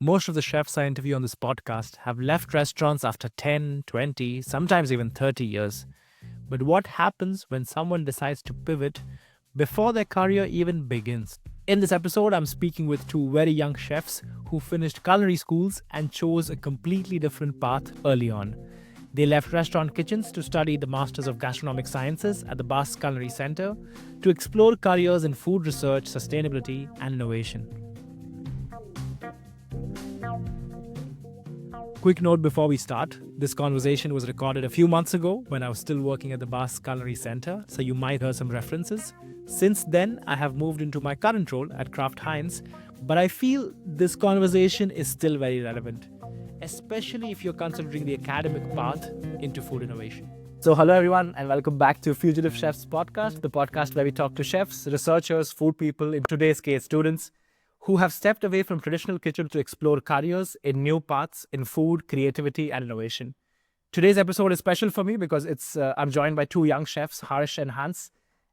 Most of the chefs I interview on this podcast have left restaurants after 10, 20, sometimes even 30 years. But what happens when someone decides to pivot before their career even begins? In this episode, I'm speaking with two very young chefs who finished culinary schools and chose a completely different path early on. They left restaurant kitchens to study the Masters of Gastronomic Sciences at the Basque Culinary Center to explore careers in food research, sustainability, and innovation. Quick note before we start, this conversation was recorded a few months ago when I was still working at the Basque Culinary Center, so you might hear some references. Since then, I have moved into my current role at Kraft Heinz, but I feel this conversation is still very relevant, especially if you're considering the academic path into food innovation. So hello everyone and welcome back to Fugitive Chefs Podcast, the podcast where we talk to chefs, researchers, food people, in today's case students, who have stepped away from traditional kitchen to explore careers in new paths in food, creativity, and innovation. Today's episode is special for me because I'm joined by two young chefs, Harsh and Hans,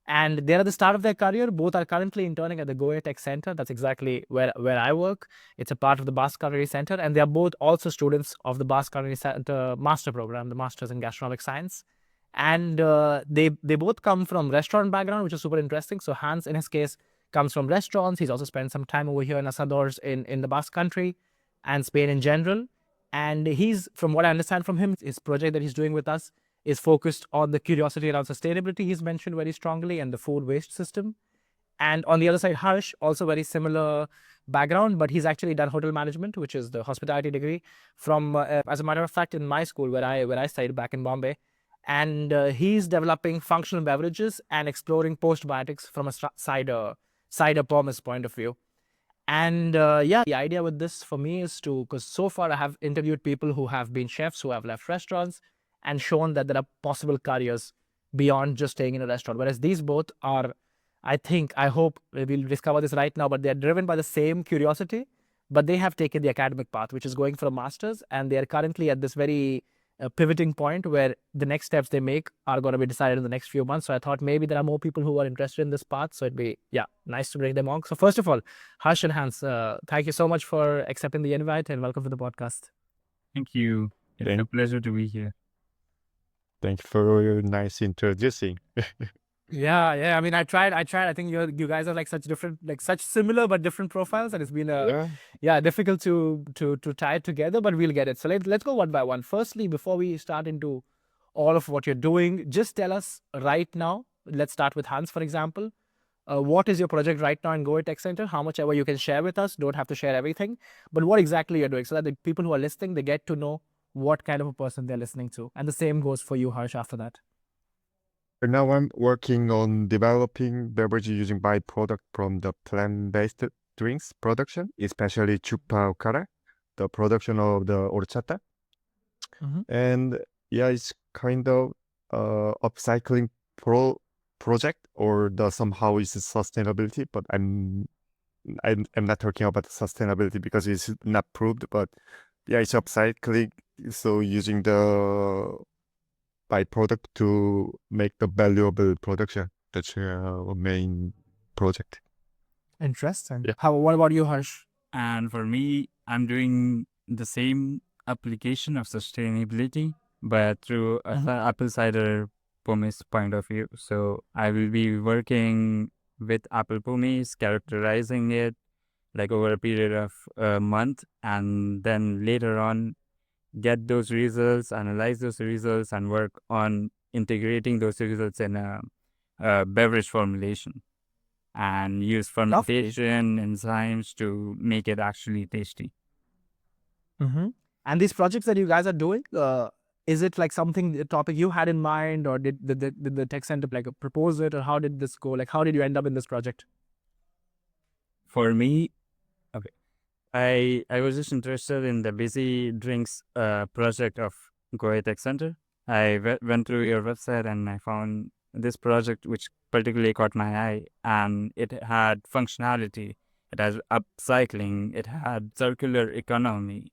and they're at the start of their career. Both are currently interning at the Goitech Center. That's exactly where I work. It's a part of the Basque Culinary Center, and they are both also students of the Basque Culinary Center master program, the Masters in Gastronomic Science. And they both come from restaurant background, which is super interesting. So Hans, in his case, comes from restaurants. He's also spent some time over here in Asadors in the Basque country and Spain in general. And he's, from what I understand from him, his project that he's doing with us is focused on the curiosity around sustainability, he's mentioned very strongly, and the food waste system. And on the other side, Harsh, also very similar background, but he's actually done hotel management, which is the hospitality degree from, as a matter of fact, in my school where I studied back in Bombay. And he's developing functional beverages and exploring postbiotics from a cider pommes point of view. And the idea with this for me is because so far I have interviewed people who have been chefs, who have left restaurants and shown that there are possible careers beyond just staying in a restaurant. Whereas these both are, I hope we'll discover this right now, but they're driven by the same curiosity, but they have taken the academic path, which is going for a master's, and they are currently at this very pivoting point where the next steps they make are going to be decided in the next few months. So I thought maybe there are more people who are interested in this path. So it'd be, nice to bring them on. So first of all, Harsh and Hans, thank you so much for accepting the invite and welcome to the podcast. Thank you. It's a pleasure to be here. Thank you for your nice introducing. Yeah. I mean, I tried. I think you guys are like such similar but different profiles, and it's been difficult to tie it together, but we'll get it. So let's go one by one. Firstly, before we start into all of what you're doing, just tell us right now. Let's start with Hans, for example. What is your project right now in Goitech Center? How much ever you can share with us. Don't have to share everything, but what exactly you're doing, so that the people who are listening, they get to know what kind of a person they're listening to. And the same goes for you, Harsh, after that. Now I'm working on developing beverage using byproduct from the plant-based drinks production, especially chupa okara, the production of the horchata. Mm-hmm. And it's kind of upcycling project, or the somehow is sustainability, but I'm not talking about sustainability because it's not proved, but it's upcycling. So using the byproduct to make the valuable production. That's our main project. Interesting. Yeah. What about you, Harsh? And for me, I'm doing the same application of sustainability, but through an apple cider pommes point of view. So I will be working with apple pommes, characterizing it like over a period of a month, and then later on get those results, analyze those results, and work on integrating those results in a beverage formulation, and use fermentation enzymes to make it actually tasty. Mm-hmm. And these projects that you guys are doing, is it like a topic you had in mind, or did the tech center like propose it, or how did this go? Like, how did you end up in this project? For me, I was just interested in the busy drinks project of Goitech Center. I went through your website and I found this project which particularly caught my eye, and it had functionality, it has upcycling, it had circular economy.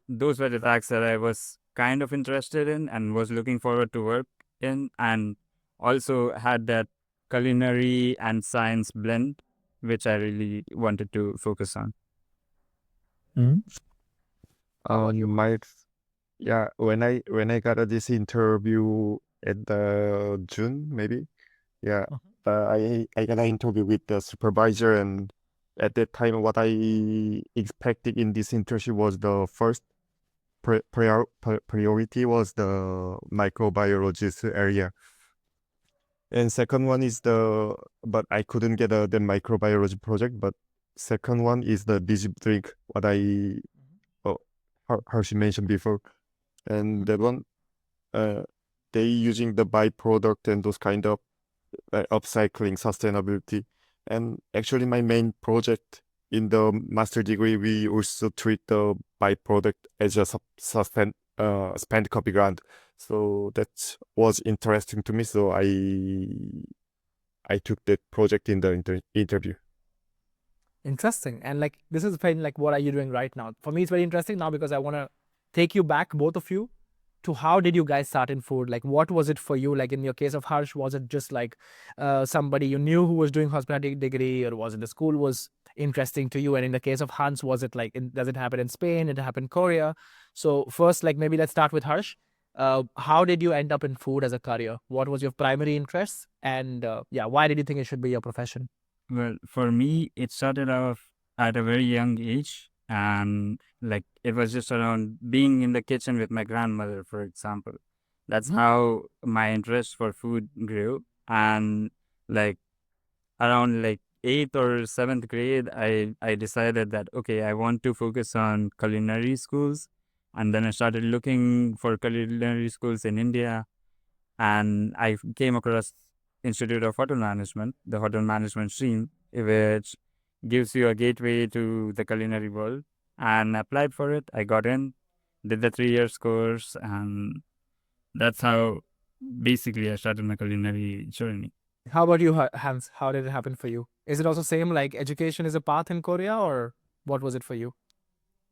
Those were the facts that I was kind of interested in and was looking forward to work in, and also had that culinary and science blend, which I really wanted to focus on. You might, yeah. When I got this interview at the June, maybe, yeah. I got an interview with the supervisor, and at that time, what I expected in this internship was the first priority was the microbiologist area, and second one is but I couldn't get the microbiology project. But second one is the digib drink, what I oh, Harsh mentioned before, and that one, uh, they using the byproduct and those kind of upcycling sustainability. And actually, my main project in the master degree, we also treat the byproduct as a spent copy grant. So that was interesting to me. So I took that project in the interview. Interesting. And like this is very like what are you doing right now? For me, it's very interesting now because I want to take you back, both of you, to how did you guys start in food? Like what was it for you? Like in your case of Harsh, was it just like somebody you knew who was doing hospitality degree, or was it the school was interesting to you? And in the case of Hans, was it like does it happen in Spain? It happened in Korea? So first, like maybe let's start with Harsh. How did you end up in food as a career? What was your primary interest? And yeah, why did you think it should be your profession? Well, for me, it started off at a very young age, and like it was just around being in the kitchen with my grandmother, for example. That's how my interest for food grew. And like around like eighth or seventh grade, I decided that okay, I want to focus on culinary schools, and then I started looking for culinary schools in India, and I came across Institute of Hotel Management, the hotel management stream, which gives you a gateway to the culinary world, and applied for it. I got in, did the 3 years course, and that's how basically I started my culinary journey. How about you, Hans? How did it happen for you? Is it also same like education is a path in Korea, or what was it for you?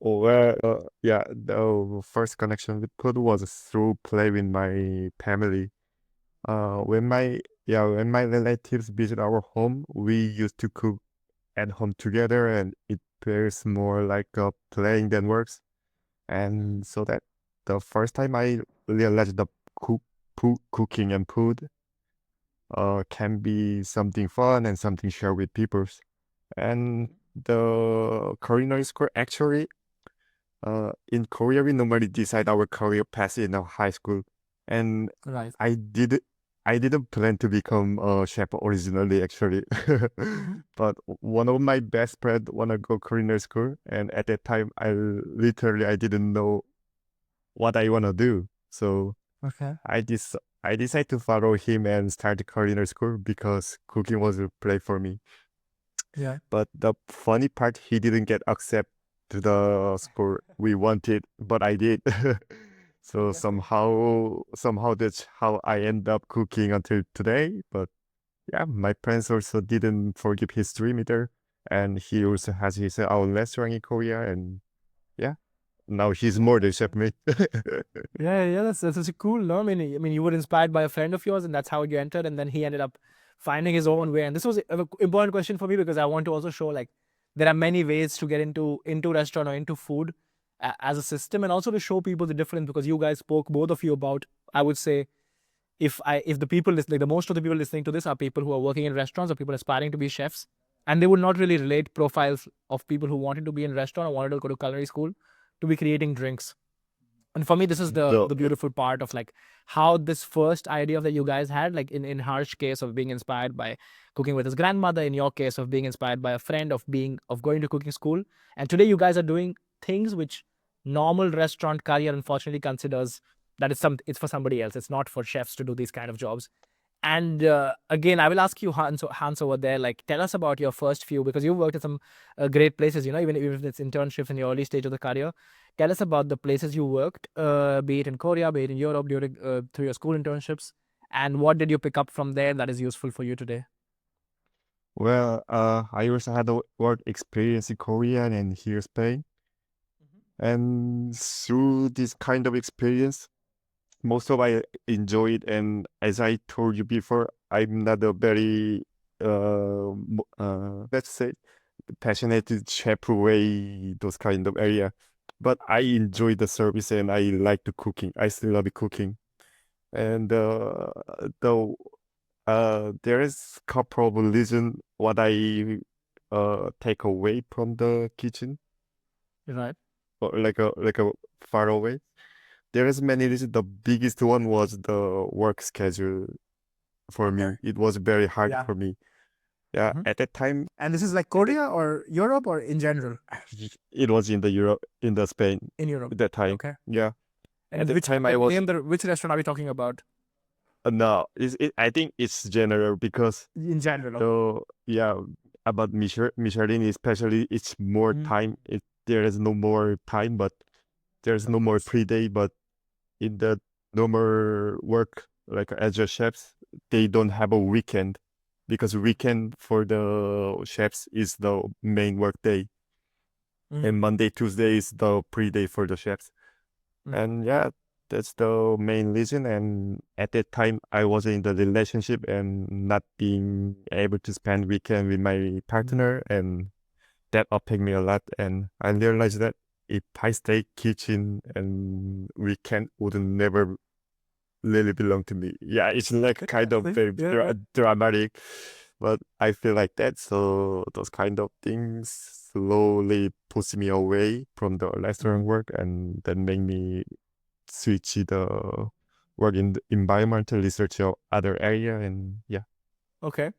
Oh, well, yeah, the first connection with food was through play with my family. When my relatives visit our home, we used to cook at home together, and it feels more like playing than works. And so that the first time I realized the cooking and food can be something fun and something shared with people. And the culinary school actually, in Korea, we normally decide our career path in our high school, and Right. I did I didn't plan to become a chef originally, actually. But one of my best friend wanna go culinary school, and at that time, I didn't know what I wanna do. So Okay. I decided to follow him and start culinary school because cooking was a play for me. Yeah. But the funny part, he didn't get accepted to the school we wanted, but I did. So somehow that's how I end up cooking until today. But yeah, my parents also didn't forgive his dream either, and he also has his own restaurant in Korea, and yeah, now he's more than chef mate. Yeah. That's such a cool. No, I mean, you were inspired by a friend of yours, and that's how you entered, and then he ended up finding his own way. And this was an important question for me because I want to also show like there are many ways to get into restaurant or into food as a system, and also to show people the difference because you guys spoke both of you about. I would say if the people listening, the most of the people listening to this are people who are working in restaurants or people aspiring to be chefs, and they would not really relate profiles of people who wanted to be in restaurant or wanted to go to culinary school to be creating drinks. And for me, this is the So the beautiful part of like how this first idea that you guys had, like in Harsh case of being inspired by cooking with his grandmother, in your case of being inspired by a friend of going to cooking school, and today you guys are doing things which normal restaurant career unfortunately considers that it's for somebody else. It's not for chefs to do these kind of jobs. And again, I will ask you, Hans over there, like tell us about your first few because you worked at some great places, even if it's internships in the early stage of the career. Tell us about the places you worked, be it in Korea, be it in Europe, during through your school internships, and what did you pick up from there that is useful for you today? well, I also had a work experience in Korea and here Spain, and through this kind of experience, most of I enjoyed. And as I told you before, I'm not a very let's say passionate chef way, those kind of area. But I enjoy the service and I like the cooking. I still love cooking. And though there is couple of reason what I take away from the kitchen, Right. or like a far away. There is many reasons. The biggest one was the work schedule for me. It was very hard Yeah. for me. Yeah, Mhm. at that time And this is like Korea or Europe or in general? it was in the Europe, in the Spain In Europe. at that time. Okay. Yeah, And at that time I was which restaurant are we talking about? no. I think it's general because In general. so yeah, about Michelin especially, it's more Mhm. time. There is no more time, but there's no more free day. But in the normal work, like as a chefs, they don't have a weekend because weekend for the chefs is the main work day, and Monday, Tuesday is the free day for the chefs. And yeah, that's the main reason. And at that time, I was in the relationship and not being able to spend weekend with my partner, and that affected me a lot. And I realized that if I stay kitchen and weekend would never really belong to me. Yeah, it's like kind of very dramatic, but I feel like that. So those kind of things slowly push me away from the restaurant work, and then make me switch the work in the environmental research or other area. And yeah. Okay.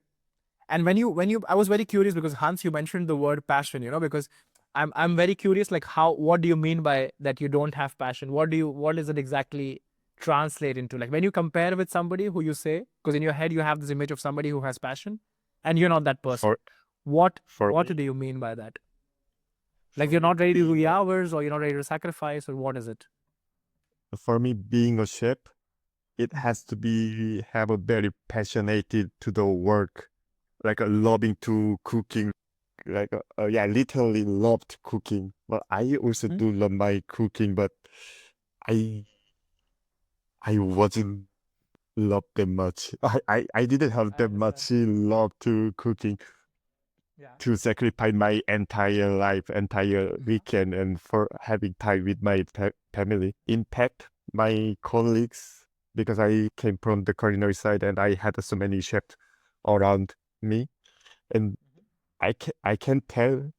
And when you I was very curious because Hans, you mentioned the word passion, because I'm very curious, like what do you mean by that you don't have passion? What does it exactly translate into? Like when you compare with somebody who you say, because in your head you have this image of somebody who has passion and you're not that person. for What for what me, do you mean by that? Like you're not ready to do the hours or you're not ready to sacrifice, or what is it? for me being a chef, it has to be have a very passionate to the work, like a loving to cooking, like yeah, literally loved cooking. But I also do love my cooking, but I I wasn't love that much. I didn't have that much love to cooking Yeah. to sacrifice my entire life, entire weekend, and for having time with my family. In fact, my colleagues, because I came from the culinary side and I had so many chefs around me, and I can tell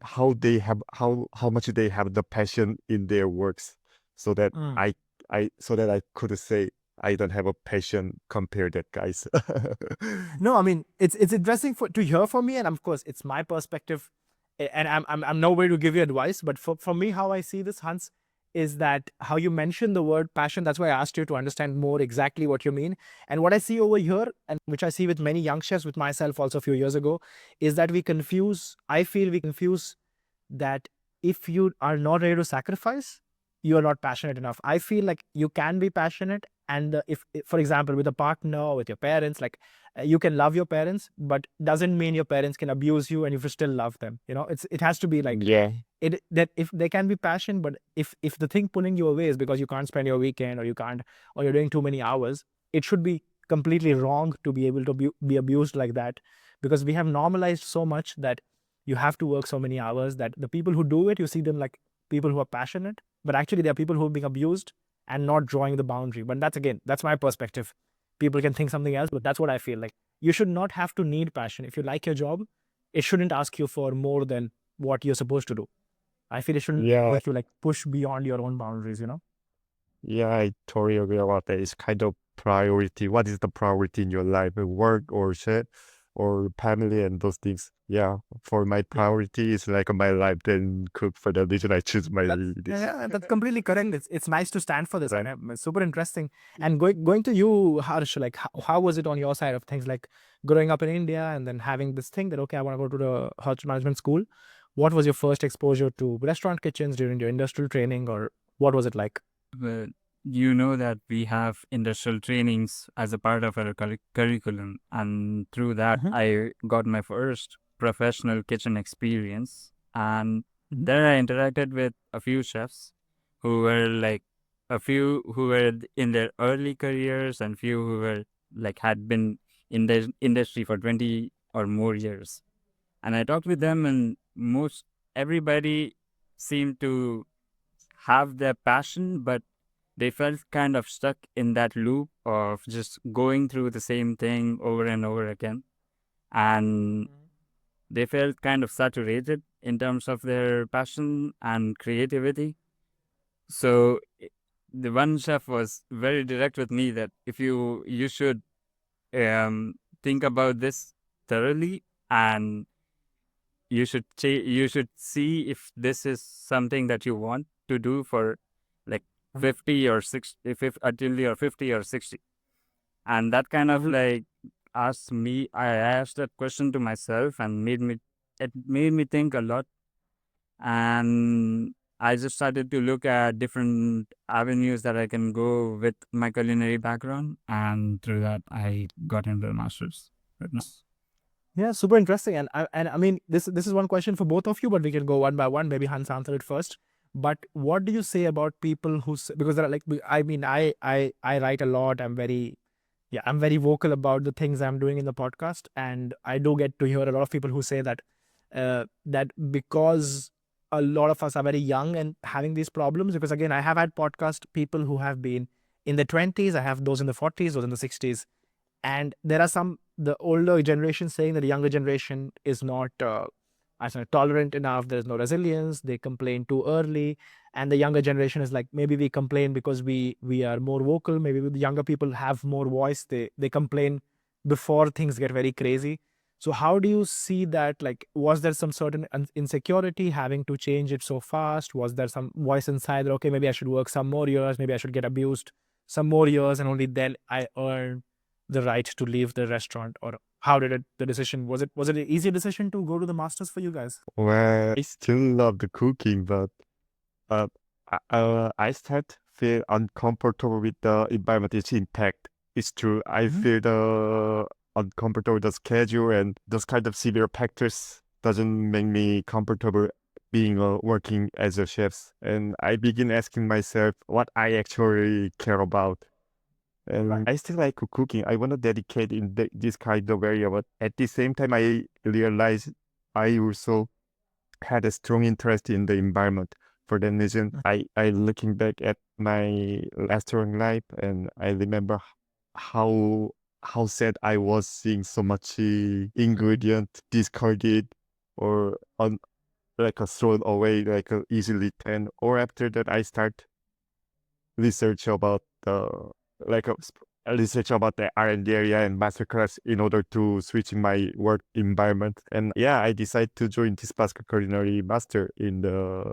how much they have the passion in their works, so that I could say I don't have a passion compared that guys. No, I mean it's interesting to hear from me, and of course it's my perspective, and I'm nowhere to give you advice, but for me, how I see this, Hans, is that how you mentioned the word passion. That's why I asked you to understand more exactly what you mean. And what I see over here, and which I see with many young chefs, with myself also a few years ago, is that I feel we confuse that if you are not ready to sacrifice, you are not passionate enough. I feel like you can be passionate, and if, for example, with a partner or with your parents, like you can love your parents, but doesn't mean your parents can abuse you and you still love them. It has to be like Yeah. it, that if there can be passion, but if the thing pulling you away is because you can't spend your weekend, or you can't, or you're doing too many hours, it should be completely wrong to be able to be abused like that, because we have normalized so much that you have to work so many hours that the people who do it, you see them like people who are passionate, but actually there are people who are being abused and not drawing the boundary. But that's my perspective. People can think something else, but that's what I feel like. You should not have to need passion. If you like your job, it shouldn't ask you for more than what you're supposed to do. I feel it shouldn't Yeah, make you like push beyond your own boundaries. yeah, I totally agree about that. It's kind of priority. What is the priority in your life? Work or shit or family and those things. Yeah, for my priority is like my life, then cook. For the reason I choose my this. Yeah, that's completely correct. It's nice to stand for this. Right. And it's super interesting. And going to you, Harsh, like how was it on your side of things? Like growing up in India and then having this thing that, okay, I want to go to the hotel management school. What was your first exposure to restaurant kitchens during your industrial training, or what was it like? Well, you know that we have industrial trainings as a part of our curriculum, and through that, I got my first professional kitchen experience. And there I interacted with a few chefs who were like a few who were in their early careers, and few who were like had been in the industry for 20 or more years. And I talked with them, and everybody seemed to have their passion, but they felt kind of stuck in that loop of just going through the same thing over and over again. And they felt kind of saturated in terms of their passion and creativity. So the one chef was very direct with me that if you should think about this thoroughly, and you should see if this is something that you want to do for like 50 or 60, if until you're 50 or 60. And that kind of like I asked that question to myself, and it made me think a lot. And I just started to look at different avenues that I can go with my culinary background, and through that I got into the master's right now. Yeah, super interesting. And I mean, this is one question for both of you, but we can go one by one. Maybe Hans answer it first. But what do you say about people who because there are like, I mean, I write a lot. I'm very vocal about the things I'm doing in the podcast, and I do get to hear a lot of people who say that that because a lot of us are very young and having these problems. Because again, I have had podcast people who have been in the 20s. I have those in the 40s, those in the 60s. And there are the older generation saying that the younger generation is not tolerant enough. There's no resilience. They complain too early. And the younger generation is like, maybe we complain because we are more vocal. Maybe the younger people have more voice. They complain before things get very crazy. So how do you see that? Like, was there some certain insecurity having to change it so fast? Was there some voice inside that, okay, maybe I should work some more years. Maybe I should get abused some more years, and only then I earn the right to leave the restaurant? Or how did the decision, was it an easy decision to go to the masters for you guys? Well, I still love the cooking, but I start feel uncomfortable with the environment, its impact. It's true. I feel the uncomfortable with the schedule, and those kind of severe factors doesn't make me comfortable being working as a chef. And I begin asking myself what I actually care about. And I still like cooking. I want to dedicate in this kind of area, but at the same time, I realized I also had a strong interest in the environment. For that reason, I looking back at my restaurant life, and I remember how sad I was seeing so much ingredient discarded or like a thrown away, like easily. And or after that, I start research about the research about the R&D area and masterclass in order to switching my work environment. And yeah, I decided to join this Basque Culinary Master in the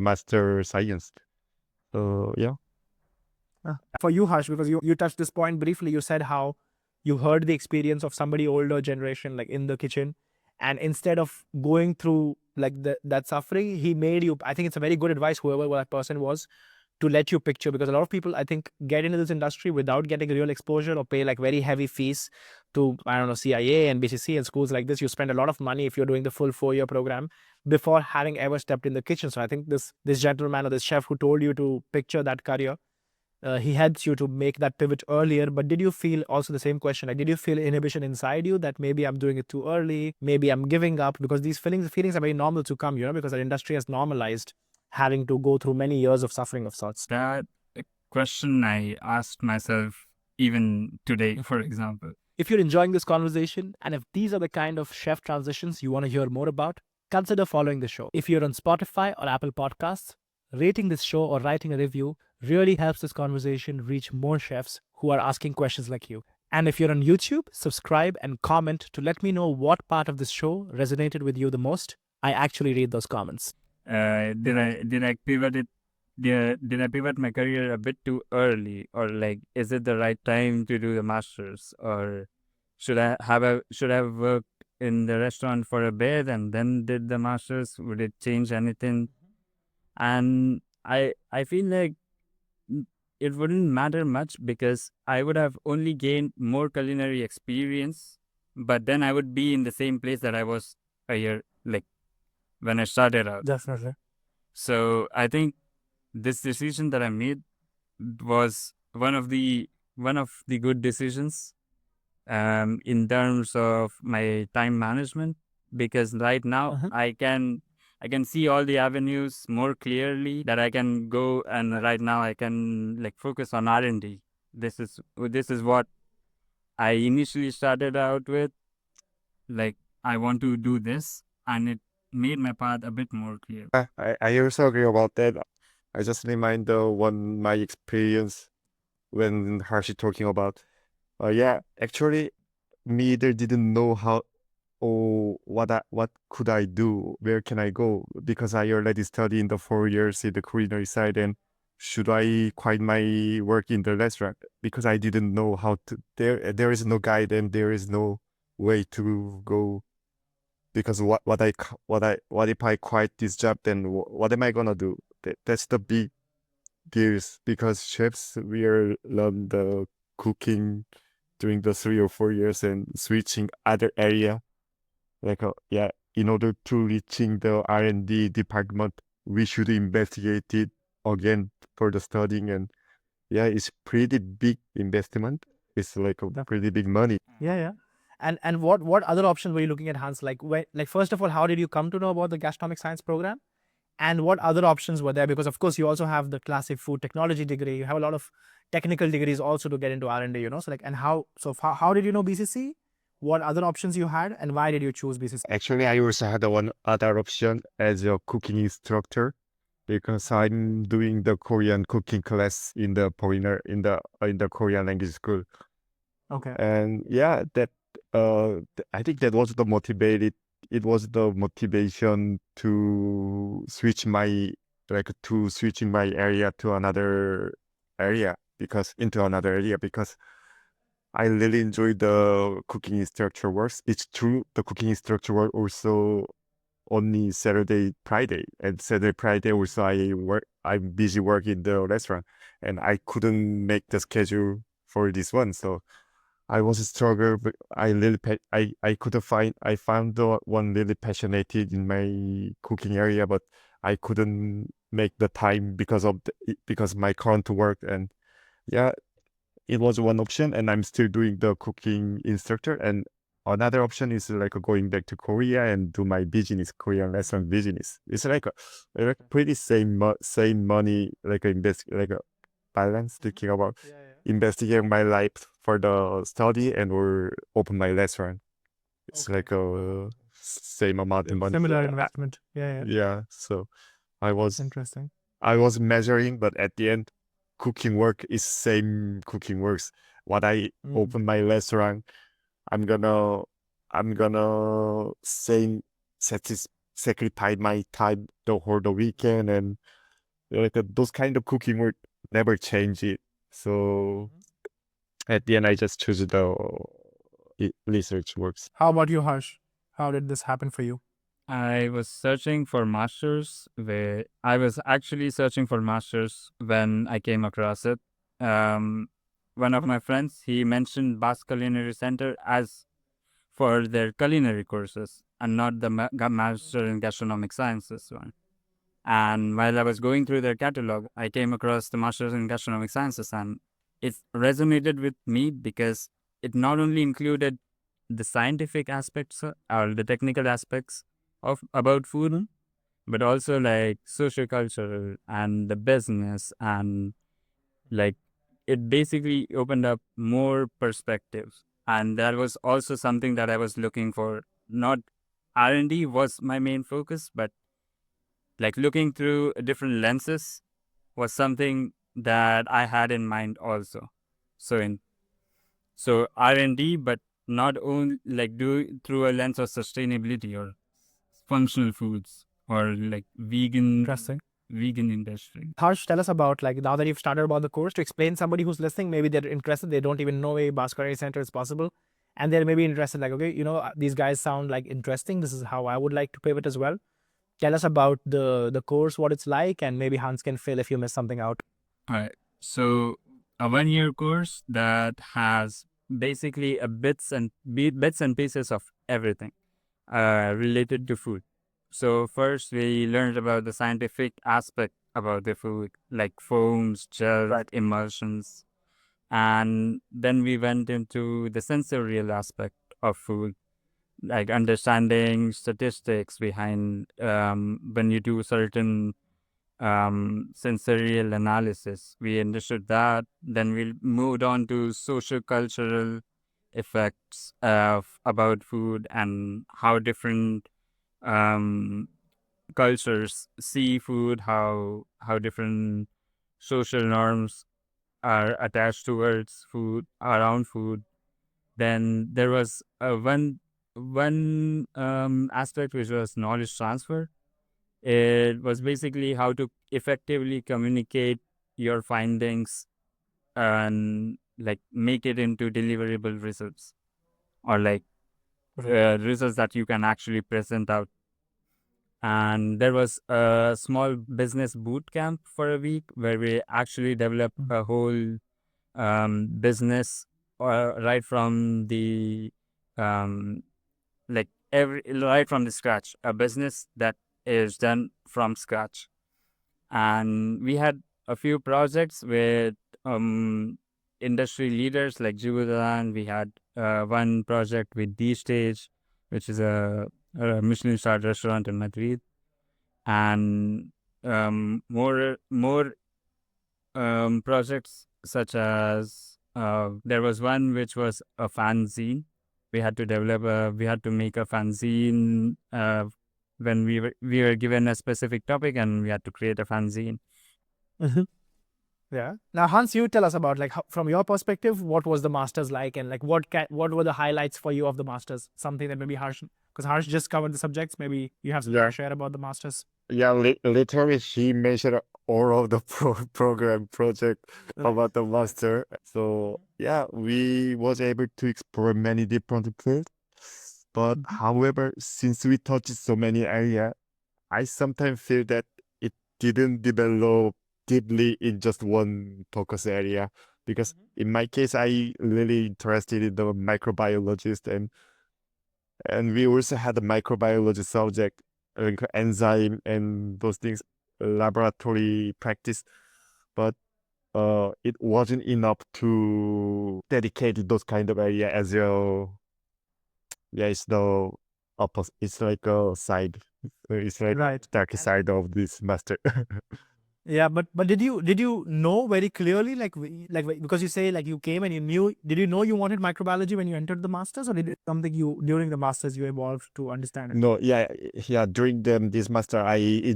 Master Science. So yeah. For you, Harsh, because you touched this point briefly, you said how you heard the experience of somebody older generation, like in the kitchen, and instead of going through like that suffering, he made you, I think it's a very good advice, whoever that person was, to let you picture. Because a lot of people, I think, get into this industry without getting real exposure or pay like very heavy fees to, I don't know, CIA and BCC and schools like this. You spend a lot of money if you're doing the full 4-year program before having ever stepped in the kitchen. So I think this gentleman or this chef who told you to picture that career, he helps you to make that pivot earlier. But did you feel also the same question? Like, did you feel inhibition inside you that maybe I'm doing it too early? Maybe I'm giving up? Because these feelings are very normal to come, because our industry has normalized having to go through many years of suffering of sorts. That question I asked myself even today, for example. If you're enjoying this conversation, and if these are the kind of chef transitions you want to hear more about, consider following the show. If you're on Spotify or Apple Podcasts, rating this show or writing a review really helps this conversation reach more chefs who are asking questions like you. And if you're on YouTube, subscribe and comment to let me know what part of this show resonated with you the most. I actually read those comments. Did I pivot it? Did I pivot my career a bit too early, or like, is it the right time to do the masters, or should I have worked in the restaurant for a bit and then did the masters? Would it change anything? And I feel like it wouldn't matter much, because I would have only gained more culinary experience, but then I would be in the same place that I was a year, like when I started out. Definitely. So I think this decision that I made was one of the good decisions in terms of my time management, because right now I can see all the avenues more clearly that I can go, and right now I can like focus on R&D. This is what I initially started out with. Like, I want to do this, and it made my path a bit more clear. I also agree about that. I just remind one my experience when Harsh is talking about. Yeah, actually, me either didn't know how or what could I do, where can I go, because I already studied in the 4 years in the culinary side, and should I quit my work in the restaurant because I didn't know how to. There is no guide and there is no way to go, because what if I quit this job, then what am I gonna do? That's the big deals, because chefs we are learn the cooking during the 3 or 4 years and switching other area, like yeah, in order to reaching the R&D department we should investigate it again for the studying, and yeah, it's pretty big investment. It's like a pretty big money. Yeah. And what other options were you looking at, Hans? Like first of all, how did you come to know about the gastronomic science program? And what other options were there? Because of course you also have the classic food technology degree. You have a lot of technical degrees also to get into R&D, So like, and how did you know BCC? What other options you had, and why did you choose BCC? Actually, I also had one other option as a cooking instructor, because I'm doing the Korean cooking class in the Korean language school. Okay. And yeah, that I think that was the motivated. It was the motivation to switching my area to another area, because I really enjoy the cooking instructor works. It's true, the cooking instructor work also only Saturday, Friday, and Saturday, Friday also I'm busy working in the restaurant, and I couldn't make the schedule for this one. So I was a struggle, but I found the one really passionate in my cooking area, but I couldn't make the time because my current work, and yeah, it was one option, and I'm still doing the cooking instructor. And another option is like going back to Korea and do my business, Korean restaurant business. It's like pretty same money, like a balance, thinking about investigating my life for the study and or open my restaurant. It's like a same amount of money. Similar investment. Yeah. Yeah. So I was Interesting. measuring, but at the end, cooking work is same cooking works. What I open my restaurant, I'm gonna same sacrifice my time the whole the weekend, and like those kind of cooking work never change it. So at the end, I just choose the research works. How about you, Harsh? How did this happen for you? I was searching for masters where I was actually searching for masters when I came across it. One of my friends, he mentioned Basque Culinary Center as for their culinary courses and not the master in gastronomic sciences one. And while I was going through their catalog, I came across the masters in gastronomic sciences, and it resonated with me because it not only included the scientific aspects or the technical aspects of about food, but also like sociocultural and the business, and like it basically opened up more perspectives. And that was also something that I was looking for. Not R&D was my main focus, but like looking through different lenses was something that I had in mind also. So R&D, but not only like do through a lens of sustainability or functional foods or like Interesting. vegan industry. Harsh, tell us about, like, now that you've started about the course, to explain somebody who's listening, maybe they're interested, they don't even know a Basque Culinary Center is possible, and they're maybe interested, like, okay, these guys sound like interesting. This is how I would like to pivot as well. Tell us about the course, what it's like, and maybe Hans can fill if you miss something out. All right. So a 1 year course that has basically bits and pieces of everything related to food. So first we learned about the scientific aspect about the food, like foams, gels, emulsions, And then we went into the sensorial aspect of food, like understanding statistics behind when you do certain sensorial analysis. We understood that. Then we moved on to social cultural effects of about food and how different um, cultures see food, how different social norms are attached towards food, around food. Then there was one aspect which was knowledge transfer. It was basically how to effectively communicate your findings and like make it into deliverable results, or like results that you can actually present out. And there was a small business boot camp for a week where we actually developed a whole business, right from the um, like every right from the scratch, a business that is done from scratch. And we had a few projects with industry leaders like Jubilant. We had one project with D Stage, which is a Michelin starred restaurant in Madrid, and more projects such as there was one which was a fanzine. We had to make a fanzine when we were given a specific topic, and we had to create a fanzine. Yeah. Now, Hans, you tell us about like from your perspective, what was the masters like, and like what were the highlights for you of the masters? Something that maybe Harsh, because Harsh just covered the subjects. Maybe you have something to share about the masters. Yeah, literally, he mentioned all of the program project about the master. So yeah, we was able to explore many different fields. But however, since we touched so many areas, I sometimes feel that it didn't develop deeply in just one focus area. Because in my case, I really interested in the microbiologist, and we also had a microbiology subject, like enzyme and those things, laboratory practice. But it wasn't enough to dedicate those kind of area as well. Yeah, it's the opposite. It's like a side. It's like Right. dark side of this master. Yeah, but did you know very clearly because you say like you came and you knew, did you know you wanted microbiology when you entered the masters, or did it something you during the masters you evolved to understand it? No, yeah. During this master, I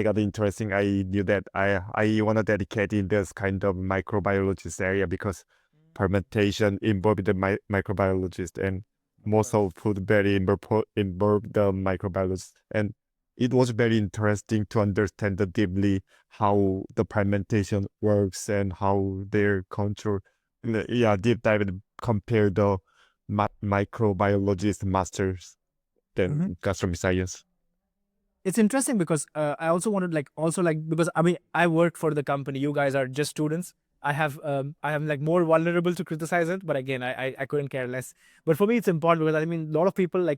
got interesting. I knew that I want to dedicate in this kind of microbiologist area because fermentation involved the microbiologist, and most of food very involved the microbiologist. And it was very interesting to understand the deeply how the fermentation works and how their control. Yeah, deep dive and compare the microbiologist masters than gastronomic science. It's interesting because I also wanted because I mean I worked for the company. You guys are just students. I am like more vulnerable to criticize it, but again I couldn't care less. But for me it's important because I mean a lot of people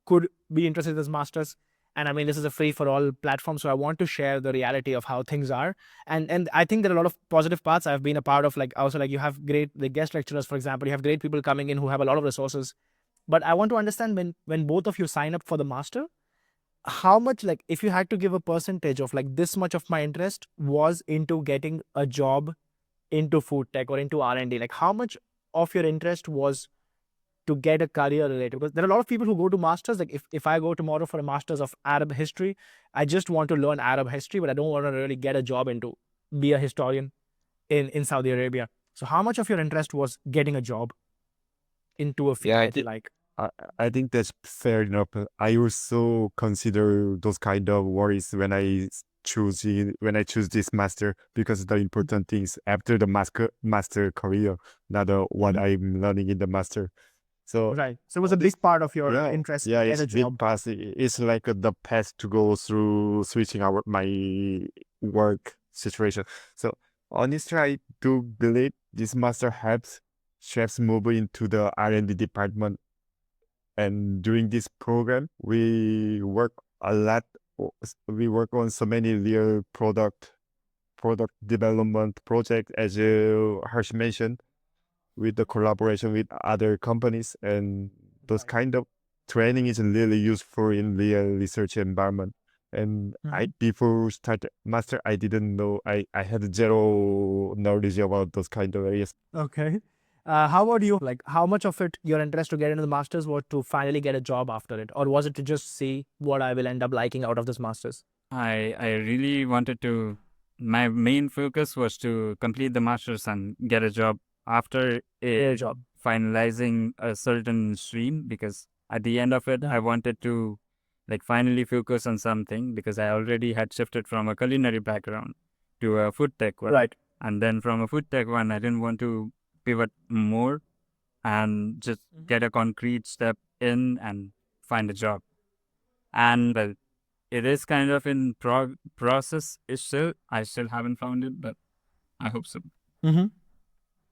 could be interested in this masters, and I mean this is a free for all platform, so I want to share the reality of how things are, and I think there are a lot of positive parts. I've been a part of, like also like you have great the guest lecturers, for example. You have great people coming in who have a lot of resources, but I want to understand when both of you sign up for the master, how much, like if you had to give a percentage of like this much of my interest was into getting a job into food tech or into R&D, like how much of your interest was to get a career related? Because there are a lot of people who go to masters, like if I go tomorrow for a masters of Arab history, I just want to learn Arab history, but I don't want to really get a job into be a historian in Saudi Arabia. So how much of your interest was getting a job into a field Yeah, that you like? I, I think that's fair enough. I also consider those kind of worries when when I choose this master, because the important things after the master career, not what I'm learning in the master. So Right. So it was a big part of your interest yeah, to get it's a big job. path. It's like the path to go through switching my work situation. So honestly, I do believe this master helps chefs move into the R&D department. And during this program, we work a lot. We work on so many real product product development project, as Harsh mentioned, with the collaboration with other companies, and those kind of training is really useful in real research environment. And I before start master, I didn't know, I had zero knowledge about those kind of areas. Okay. How about you? Like, how much of it, your interest to get into the masters was to finally get a job after it? Or was it to just see what I will end up liking out of this masters? I really wanted to. My main focus was to complete the masters and get a job after A job. finalizing a certain stream, because at the end of it, I wanted to like finally focus on something, because I already had shifted from a culinary background to a food tech one. Right. And then from a food tech one, I didn't want to pivot more and just get a concrete step in and find a job. And it is kind of in process. I still haven't found it, but I hope so.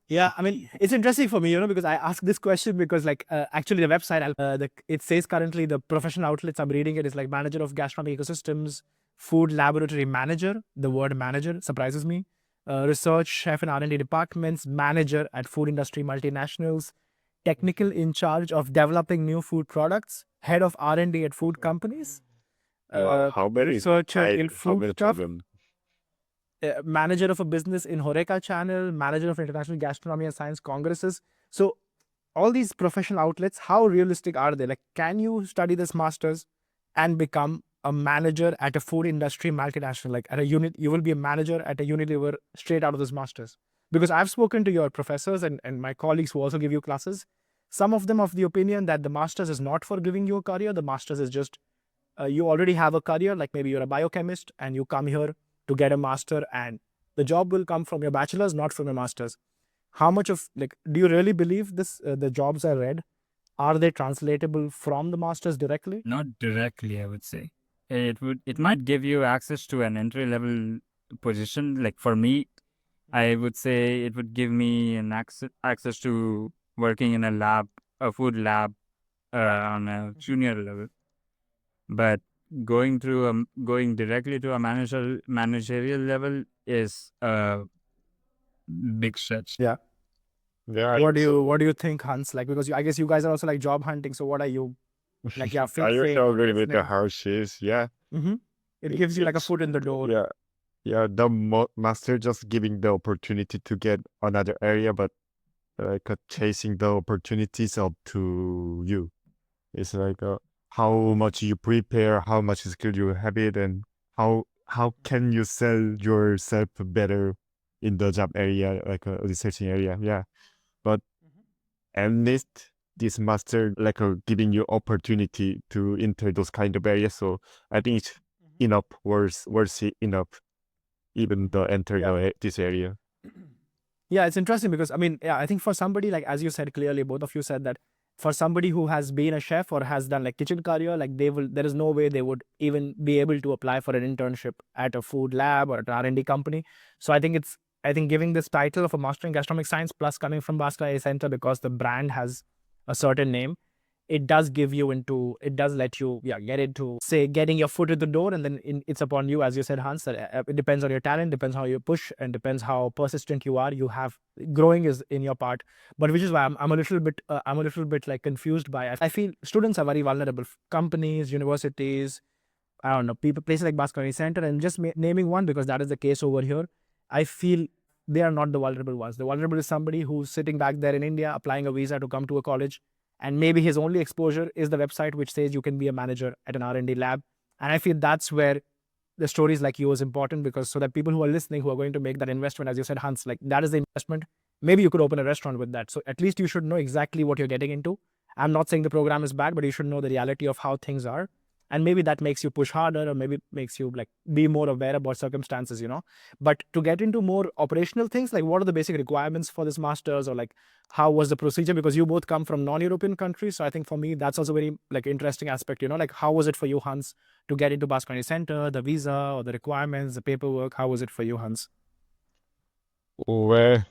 Yeah, I mean, it's interesting for me, because I ask this question because, like, actually, the website, it says currently the professional outlets I'm reading it is like manager of gastronomic ecosystems, food laboratory manager. The word manager surprises me. Research chef and R&D departments, manager at food industry multinationals, technical in charge of developing new food products, head of R&D at food companies, How many? researcher in How food many stuff, of them? manager of a business in Horeca channel, manager of international gastronomy and science congresses. So all these professional outlets, how realistic are they? Like, can you study this masters and become a manager at a food industry multinational, like at a unit? You will be a manager at a Unilever straight out of this masters. Because I've spoken to your professors and my colleagues who also give you classes. Some of them of the opinion that the masters is not for giving you a career. The masters is just you already have a career, like maybe you're a biochemist and you come here to get a master, and the job will come from your bachelor's, not from your master's. How much of, like, do you really believe this? The jobs I read, are they translatable from the master's directly? Not directly, I would say. It might give you access to an entry level position. Like for me, I would say it would give me an access to working in a lab, a food lab, on a junior level. But going directly to a managerial level is a big stretch. Yeah. Yeah. What do you think, Hans? Like, because I guess you guys are also like job hunting. So what are you like? Yeah, I also agree with the Harshes. Yeah. It gives you like a foot in the door. Yeah. Yeah. The master just giving the opportunity to get another area, but like chasing the opportunities up to you. It's like how much you prepare, how much skill you have it, and how can you sell yourself better in the job area, like a researching area. Yeah. But at least this master like giving you opportunity to enter those kind of areas. So I think it's enough, worth it enough, even the enter this area. Yeah, it's interesting because I mean, yeah, I think for somebody like, as you said clearly, both of you said that for somebody who has been a chef or has done like kitchen career, like there is no way they would even be able to apply for an internship at a food lab or at an R&D company. So I think giving this title of a master in gastronomic science plus coming from Basque Culinary Center, because the brand has a certain name, it does let you get into, say, getting your foot in the door, and then it's upon you, as you said, Hans, that it depends on your talent, depends how you push, and depends how persistent you are. You have growing is in your part, but which is why I'm a little bit like confused by. I feel students are very vulnerable. Companies, universities, I don't know, people, places like Basque Culinary Center, and just naming one because that is the case over here. I feel they are not the vulnerable ones. The vulnerable is somebody who's sitting back there in India applying a visa to come to a college, and maybe his only exposure is the website which says you can be a manager at an R&D lab. And I feel that's where the stories like you is important, because so that people who are listening, who are going to make that investment, as you said, Hans, like that is the investment. Maybe you could open a restaurant with that. So at least you should know exactly what you're getting into. I'm not saying the program is bad, but you should know the reality of how things are. And maybe that makes you push harder, or maybe makes you like be more aware about circumstances, But to get into more operational things, like what are the basic requirements for this master's, or like how was the procedure? Because you both come from non-European countries. So I think for me, that's also very like interesting aspect, like how was it for you, Hans, to get into Basque Culinary Center, the visa or the requirements, the paperwork? How was it for you, Hans? Well,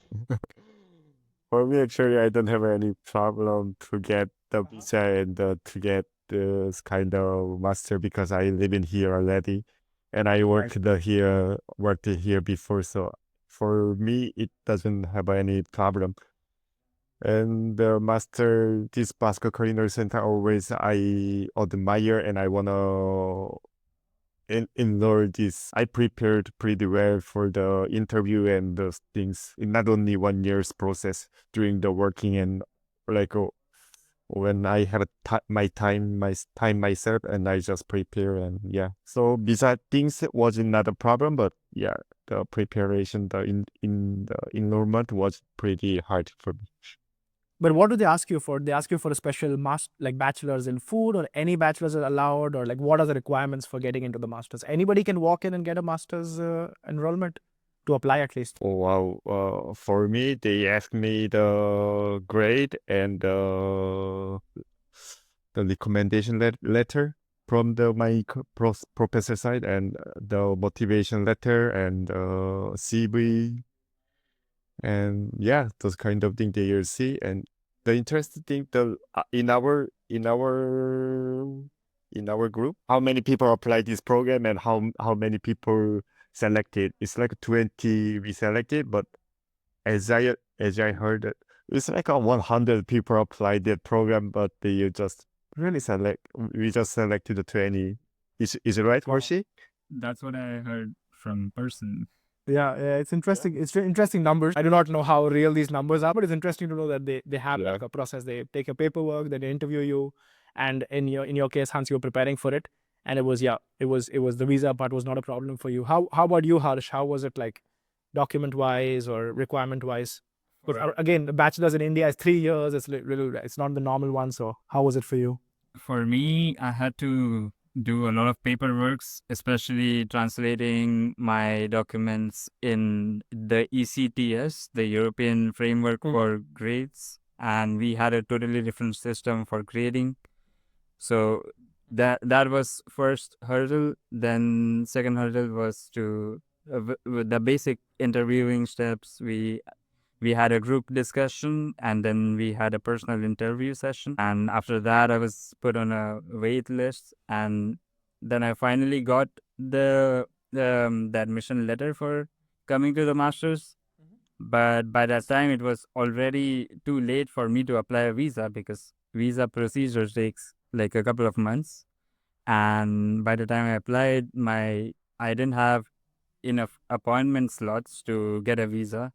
for me, actually, I don't have any problem to get the visa and to get this kind of master, because I live in here already. and I worked here before, so for me it doesn't have any problem. And the master, this Basque Culinary Center, always I admire, and I wanna learn this. I prepared pretty well for the interview and those things. In not only 1 year's process during the working and like when I have my time myself, and I just prepare, and yeah. So besides things was not a problem, but yeah, the preparation, the enrollment was pretty hard for me. But what do they ask you for? They ask you for a special like bachelor's in food, or any bachelor's are allowed, or like what are the requirements for getting into the master's? Anybody can walk in and get a master's enrollment to apply at least. Oh wow! For me, they asked me the grade and the recommendation letter from my professor side, and the motivation letter and CV, and yeah, those kind of things they will see. And the interesting thing, in our group, how many people apply this program and how many people selected. It's like 20 we selected, but as I heard it, it's like 100 people applied that program, but they just really we just selected the 20. Is it right, Hershey? That's what I heard from person. Yeah, it's interesting. It's interesting numbers. I do not know how real these numbers are, but it's interesting to know that they have like a process. They take your paperwork, then they interview you, and in your case, Hans, you were preparing for it, and it was the visa part was not a problem for you. How about you, Harsh? How was it like, document wise or requirement wise? But again, the bachelor's in India is 3 years. It's not the normal one. So how was it for you? For me, I had to do a lot of paperwork, especially translating my documents in the ECTS, the European Framework for Grades, and we had a totally different system for grading. So that was first hurdle. Then second hurdle was to with the basic interviewing steps. We had a group discussion, and then we had a personal interview session. And after that, I was put on a wait list, and then I finally got the admission letter for coming to the master's. But by that time, it was already too late for me to apply a visa, because visa procedure takes like a couple of months. And by the time I applied, I didn't have enough appointment slots to get a visa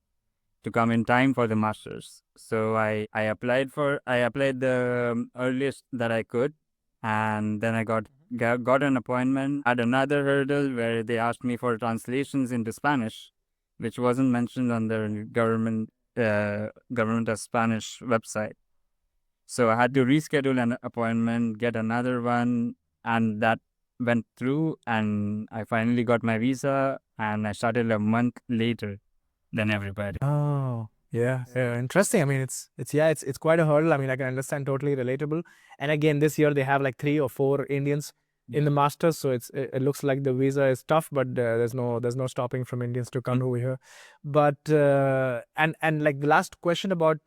to come in time for the masters. So I applied the earliest that I could, and then I got an appointment. Had another hurdle where they asked me for translations into Spanish, which wasn't mentioned on the government of Spanish website. So I had to reschedule an appointment, get another one, and that went through, and I finally got my visa, and I started a month later than everybody. Oh, yeah, interesting. I mean, it's quite a hurdle. I mean, I can understand, totally relatable. And again, this year they have like 3 or 4 Indians in the masters, so it looks like the visa is tough, but there's no stopping from Indians to come over here. But and like the last question about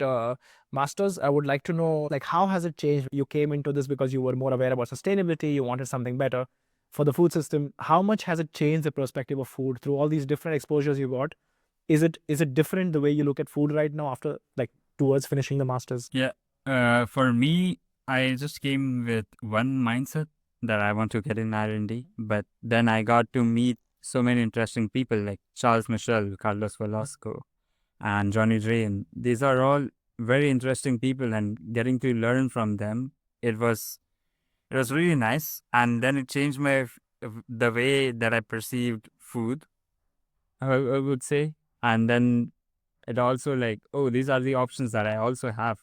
masters, I would like to know, like, how has it changed? You came into this because you were more aware about sustainability, you wanted something better for the food system. How much has it changed the perspective of food through all these different exposures you got? Is it different the way you look at food right now after, like, towards finishing the masters? Yeah. For me, I just came with one mindset that I want to get in R&D, but then I got to meet so many interesting people like Charles Michel, Carlos Velasco, and Johnny Drain. These are all very interesting people, and getting to learn from them, it was really nice. And then it changed the way that I perceived food, I would say. And then it also like, oh, these are the options that I also have,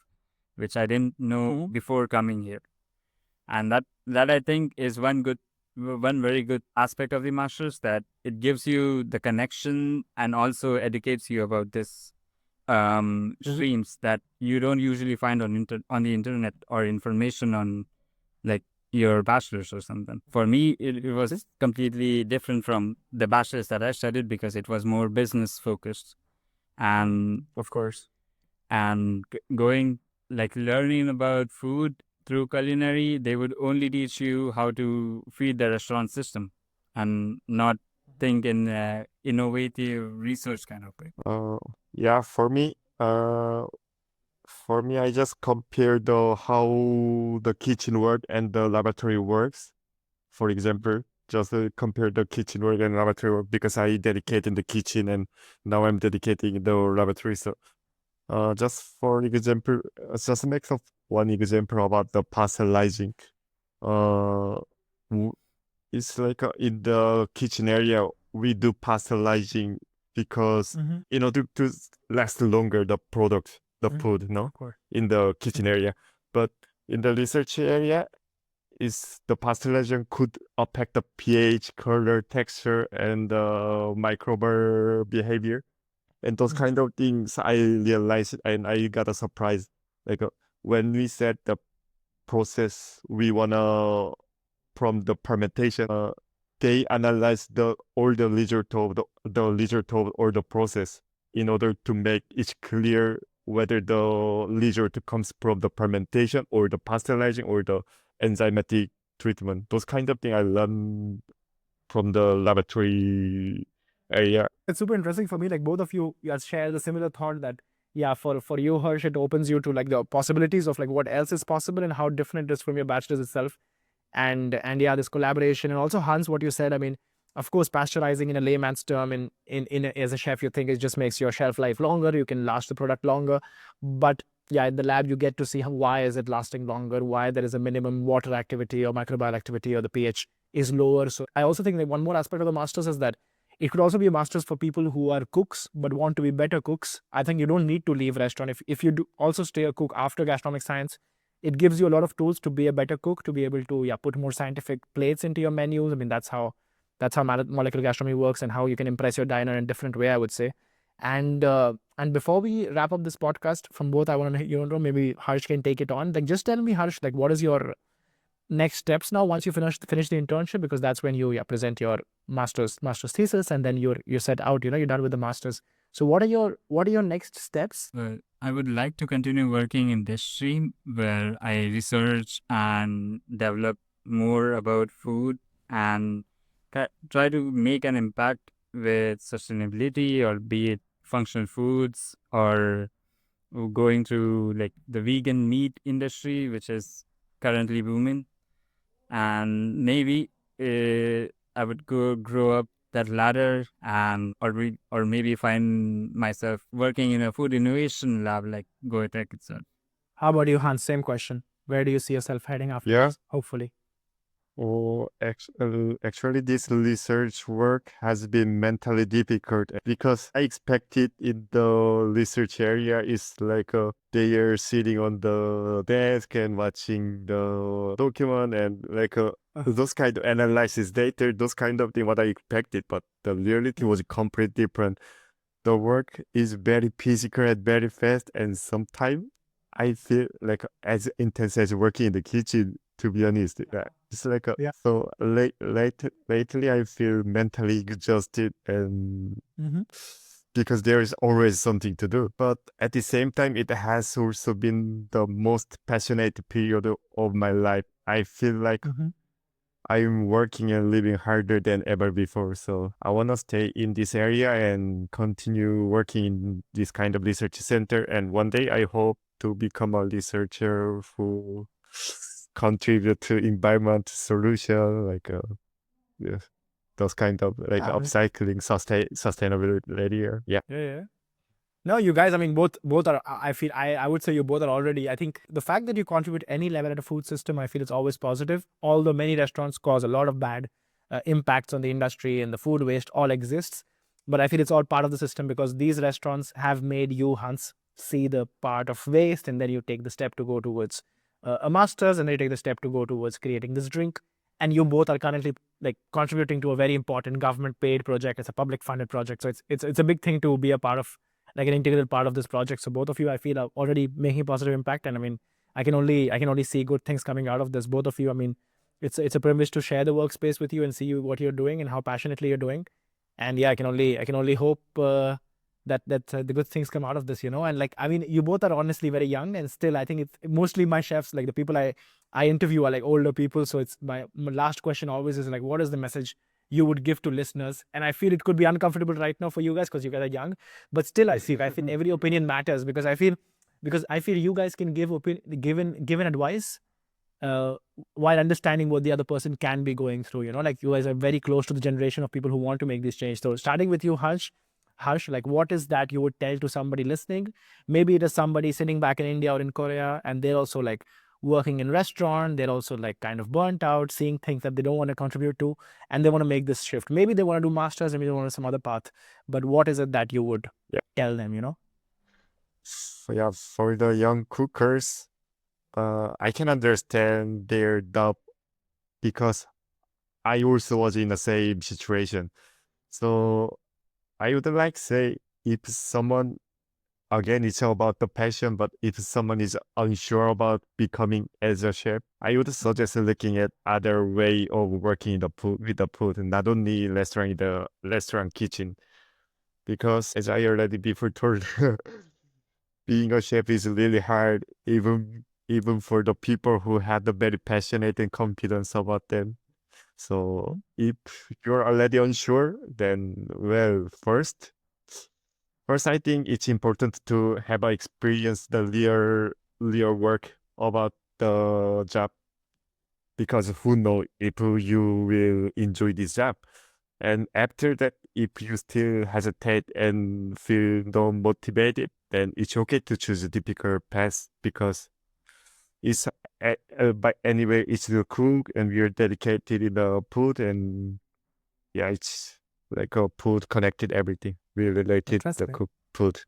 which I didn't know before coming here. And that I think is one very good aspect of the masters, that it gives you the connection and also educates you about this streams that you don't usually find on the internet, or information on like your bachelor's or something. For me, it was completely different from the bachelor's that I studied, because it was more business focused. And Of course. and going, like, learning about food through culinary, they would only teach you how to feed the restaurant system. and not think in innovative research kind of way. Yeah, for me, I just compare the how the kitchen work and the laboratory works. For example, just compare the kitchen work and laboratory work because I dedicate in the kitchen and now I'm dedicating the laboratory. So, just for example, just make of one example about the pasteurizing. Uh, w- it's like in the kitchen area we do pasteurizing because Mm-hmm. in order to last longer the product, the Mhm. food, no, Of course. in the kitchen area. But in the research area, is the pasteurization could affect the pH, color, texture, and microbial behavior. And those Mhm. kind of things I realized and I got a surprise. Like when we said the process we wanna from the fermentation, they analyze all the result of the result of or the process in order to make it clear whether the result comes from the fermentation or the pasteurizing or the enzymatic treatment. Those kind of thing I learned from the laboratory area. It's super interesting for me. Like both of you guys share the similar thought that yeah, for you, Harsh, it opens you to like the possibilities of like what else is possible and how different it is from your bachelor's itself. And yeah, this collaboration and also Hans, what you said. I mean, of course, pasteurizing in a layman's term, as a chef, you think it just makes your shelf life longer. You can last the product longer, but yeah, in the lab you get to see why is it lasting longer, why there is a minimum water activity or microbial activity or the pH is lower. So I also think that one more aspect of the masters is that it could also be a master's for people who are cooks but want to be better cooks. I think you don't need to leave restaurant if you do also stay a cook after gastronomic science. It gives you a lot of tools to be a better cook, to be able to put more scientific plates into your menus. I mean, that's how molecular gastronomy works and how you can impress your diner in a different way, I would say. And before we wrap up this podcast, from both, I want to maybe Harsh can take it on. Like, just tell me, Harsh, like, what is your next steps now once you finish the internship, because that's when you present your master's thesis, and then you're set out, you're done with the masters. So what are your next steps? Well, I would like to continue working in this stream where I research and develop more about food and try to make an impact with sustainability, or be it functional foods, or going through like the vegan meat industry, which is currently booming. And maybe I would grow up that ladder, and or maybe find myself working in a food innovation lab like Goitech itself. How about you, Hans? Same question. Where do you see yourself heading after Yeah. this, hopefully? Oh, actually, this research work has been mentally difficult because I expected in the research area is like they are sitting on the desk and watching the document and like those kind of analysis data, those kind of thing what I expected, but the reality was completely different. The work is very physical and very fast, and sometimes I feel like as intense as working in the kitchen. To be honest, it's like Yeah. so lately I feel mentally exhausted and Mm-hmm. because there is always something to do. But at the same time, it has also been the most passionate period of my life. I feel like Mm-hmm. I'm working and living harder than ever before. So I want to stay in this area and continue working in this kind of research center. And one day I hope to become a researcher who contribute to environment solution, like yes, those kind of like upcycling, sustainability. Yeah. Yeah. No, you guys, I mean, both are, I feel, I would say you both are already, I think the fact that you contribute any level at a food system, I feel it's always positive. Although many restaurants cause a lot of bad impacts on the industry, and the food waste all exists. But I feel it's all part of the system, because these restaurants have made you, Hans, see the part of waste, and then you take the step to go towards a master's, and then you take the step to go towards creating this drink. And you both are currently like contributing to a very important government paid project. It's a public funded project. So it's a big thing to be a part of, like an integral part of this project. So both of you, I feel, are already making a positive impact. And I mean, I can only see good things coming out of this. Both of you, I mean, it's a privilege to share the workspace with you and see what you're doing and how passionately you're doing. And yeah, I can only hope that the good things come out of this, And like, I mean, you both are honestly very young, and still, I think it's mostly my chefs, like the people I interview are like older people. So it's my last question always is like, what is the message you would give to listeners? And I feel it could be uncomfortable right now for you guys because you guys are young, but still I feel every opinion matters because I feel you guys can give given advice while understanding what the other person can be going through. You know, like you guys are very close to the generation of people who want to make this change. So starting with you, Harsh, like what is that you would tell to somebody listening? Maybe it is somebody sitting back in India or in Korea, and they're also like working in restaurant. They're also like kind of burnt out, seeing things that they don't want to contribute to, and they want to make this shift. Maybe they want to do masters, and maybe they want some other path. But what is it that you would tell them? You know? So yeah, for the young cookers, I can understand their doubt because I also was in the same situation. So I would like to say if someone, again, it's all about the passion, but if someone is unsure about becoming as a chef, I would suggest looking at other way of working in the food, with the food, and not only restaurant in the restaurant kitchen. Because as I already before told, being a chef is really hard, even for the people who have the very passionate and confidence about them. So if you're already unsure, then well, first I think it's important to have a experience the real work about the job, because who knows if you will enjoy this job. And after that, if you still hesitate and feel not motivated, then it's okay to choose a difficult path because it's but anyway, it's the cook and we're dedicated in the food, and yeah, it's like a food connected everything. We're related to the cook food.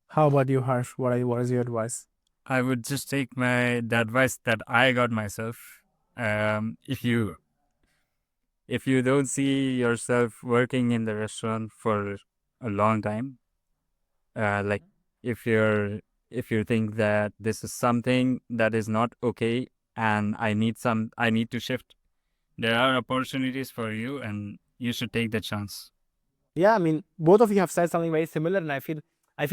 How about you, Harsh? What is your advice? I would just take the advice that I got myself. If you don't see yourself working in the restaurant for a long time, like if you think that this is something that is not okay and I need to shift, there are opportunities for you and you should take the chance. Yeah, I mean, both of you have said something very similar, and I feel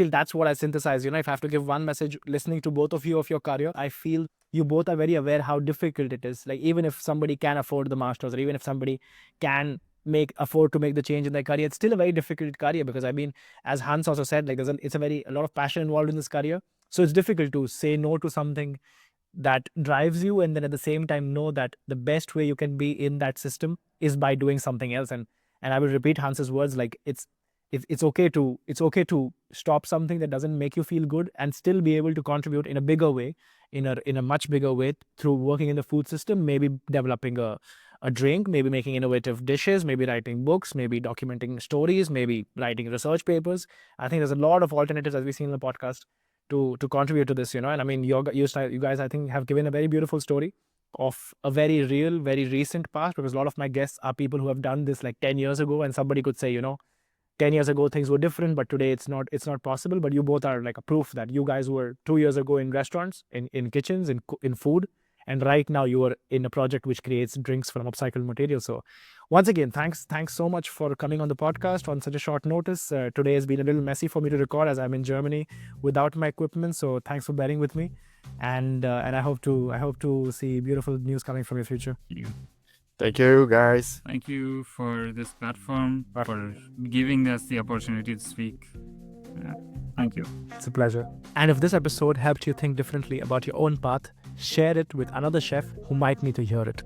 that's what I synthesize. You know, if I have to give one message listening to both of you of your career, I feel you both are very aware how difficult it is. Like even if somebody can afford the masters, or even if somebody can afford to make the change in their career, it's still a very difficult career because I mean, as Hans also said, like it's a lot of passion involved in this career. So it's difficult to say no to something that drives you, and then at the same time know that the best way you can be in that system is by doing something else. And I will repeat Hans's words, like it's okay to stop something that doesn't make you feel good and still be able to contribute in a bigger way, in a much bigger way through working in the food system, maybe developing a drink, maybe making innovative dishes, maybe writing books, maybe documenting stories, maybe writing research papers. I think there's a lot of alternatives, as we've seen in the podcast, to contribute to this, you know. And I mean, you guys, I think, have given a very beautiful story of a very real, very recent past, because a lot of my guests are people who have done this like 10 years ago, and somebody could say, you know, 10 years ago things were different, but today it's not possible. But you both are like a proof that you guys were 2 years ago in restaurants, in kitchens, in food, and right now you are in a project which creates drinks from upcycled material. So once again, thanks so much for coming on the podcast on such a short notice. Today has been a little messy for me to record as I'm in Germany without my equipment, so thanks for bearing with me, and I hope to see beautiful news coming from your future. Thank you, guys. Thank you for this platform, for giving us the opportunity to speak. Thank you. It's a pleasure. And if this episode helped you think differently about your own path, share it with another chef who might need to hear it.